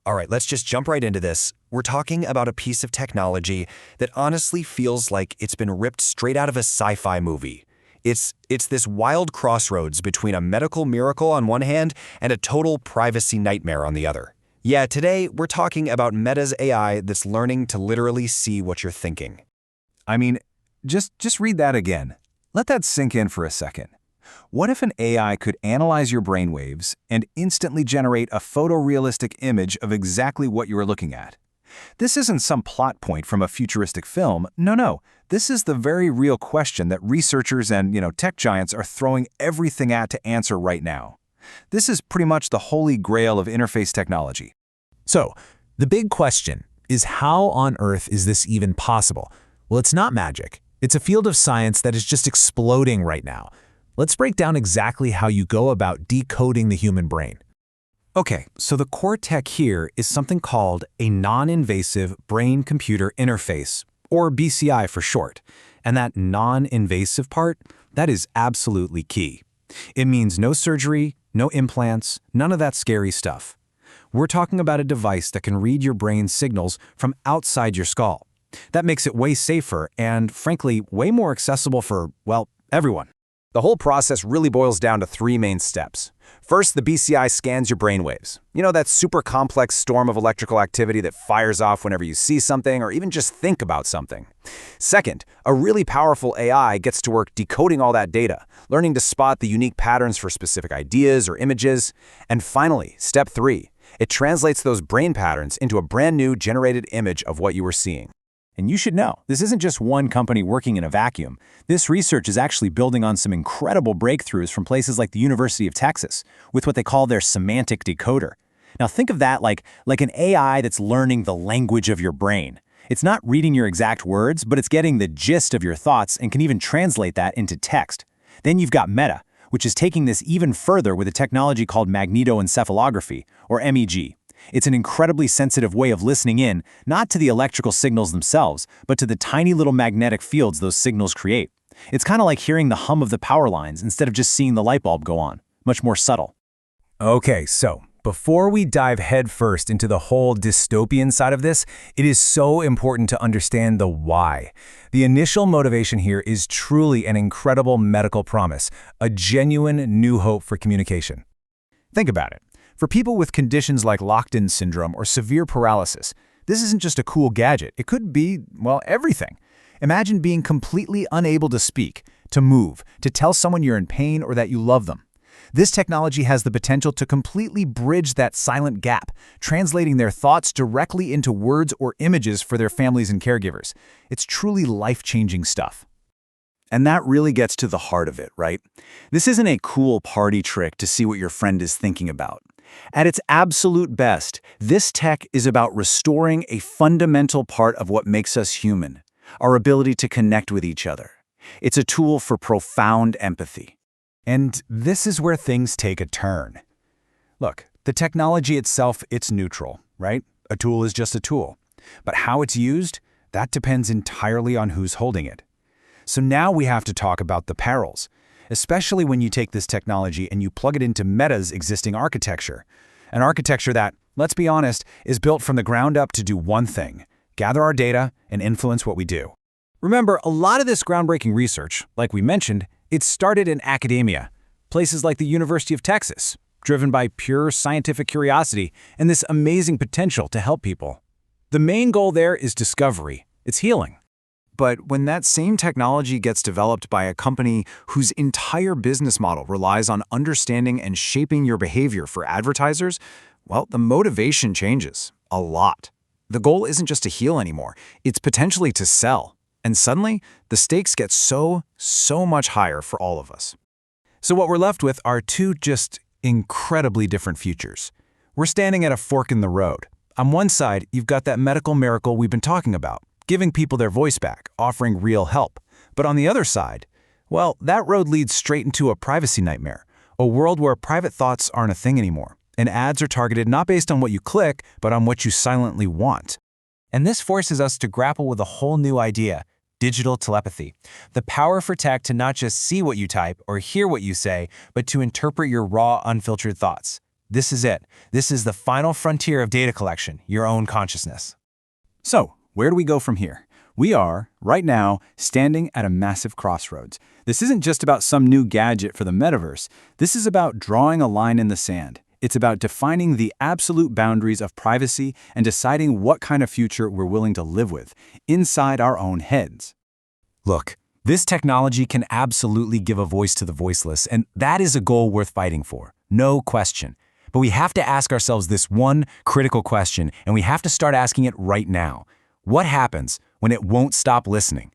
All right, let's just jump right into this. We're talking about a piece of technology that honestly feels like it's been ripped straight out of a sci-fi movie. It's this wild crossroads between a medical miracle on one hand and a total privacy nightmare on the other. Yeah, today we're talking about Meta's AI that's learning to literally see what you're thinking. I mean, just read that again. Let that sink in for a second. What if an AI could analyze your brainwaves and instantly generate a photorealistic image of exactly what you were looking at? This isn't some plot point from a futuristic film. No. This is the very real question that researchers and, tech giants are throwing everything at to answer right now. This is pretty much the holy grail of interface technology. So, the big question is, how on earth is this even possible? Well, it's not magic. It's a field of science that is just exploding right now. Let's break down exactly how you go about decoding the human brain. Okay, so the core tech here is something called a non-invasive brain-computer interface, or BCI for short. And that non-invasive part, that is absolutely key. It means no surgery, no implants, none of that scary stuff. We're talking about a device that can read your brain's signals from outside your skull. That makes it way safer and, frankly, way more accessible for, well, everyone. The whole process really boils down to three main steps. First, the BCI scans your brainwaves. That super complex storm of electrical activity that fires off whenever you see something or even just think about something. Second, a really powerful AI gets to work decoding all that data, learning to spot the unique patterns for specific ideas or images. And finally, step 3, it translates those brain patterns into a brand new generated image of what you were seeing. And you should know, this isn't just one company working in a vacuum. This research is actually building on some incredible breakthroughs from places like the University of Texas, with what they call their semantic decoder. Now think of that like an AI that's learning the language of your brain. It's not reading your exact words, but it's getting the gist of your thoughts and can even translate that into text. Then you've got Meta, which is taking this even further with a technology called magnetoencephalography, or MEG. It's an incredibly sensitive way of listening in, not to the electrical signals themselves, but to the tiny little magnetic fields those signals create. It's kind of like hearing the hum of the power lines instead of just seeing the light bulb go on. Much more subtle. Okay, so before we dive headfirst into the whole dystopian side of this, it is so important to understand the why. The initial motivation here is truly an incredible medical promise, a genuine new hope for communication. Think about it. For people with conditions like locked-in syndrome or severe paralysis, this isn't just a cool gadget. It could be, well, everything. Imagine being completely unable to speak, to move, to tell someone you're in pain or that you love them. This technology has the potential to completely bridge that silent gap, translating their thoughts directly into words or images for their families and caregivers. It's truly life-changing stuff. And that really gets to the heart of it, right? This isn't a cool party trick to see what your friend is thinking about. At its absolute best, this tech is about restoring a fundamental part of what makes us human, our ability to connect with each other. It's a tool for profound empathy. And this is where things take a turn. Look, the technology itself, it's neutral, right? A tool is just a tool. But how it's used, that depends entirely on who's holding it. So now we have to talk about the perils, especially when you take this technology and you plug it into Meta's existing architecture. An architecture that, let's be honest, is built from the ground up to do one thing: gather our data and influence what we do. Remember, a lot of this groundbreaking research, like we mentioned, it started in academia, places like the University of Texas, driven by pure scientific curiosity and this amazing potential to help people. The main goal there is discovery. It's healing. But when that same technology gets developed by a company whose entire business model relies on understanding and shaping your behavior for advertisers, well, the motivation changes a lot. The goal isn't just to heal anymore, it's potentially to sell. And suddenly, the stakes get so much higher for all of us. So what we're left with are two just incredibly different futures. We're standing at a fork in the road. On one side, you've got that medical miracle we've been talking about, giving people their voice back, offering real help. But on the other side, well, that road leads straight into a privacy nightmare, a world where private thoughts aren't a thing anymore, and ads are targeted not based on what you click, but on what you silently want. And this forces us to grapple with a whole new idea: digital telepathy. The power for tech to not just see what you type or hear what you say, but to interpret your raw, unfiltered thoughts. This is it. This is the final frontier of data collection, your own consciousness. So, where do we go from here? We are, right now, standing at a massive crossroads. This isn't just about some new gadget for the metaverse. This is about drawing a line in the sand. It's about defining the absolute boundaries of privacy and deciding what kind of future we're willing to live with, inside our own heads. Look, this technology can absolutely give a voice to the voiceless, and that is a goal worth fighting for, no question. But we have to ask ourselves this one critical question, and we have to start asking it right now. What happens when it won't stop listening?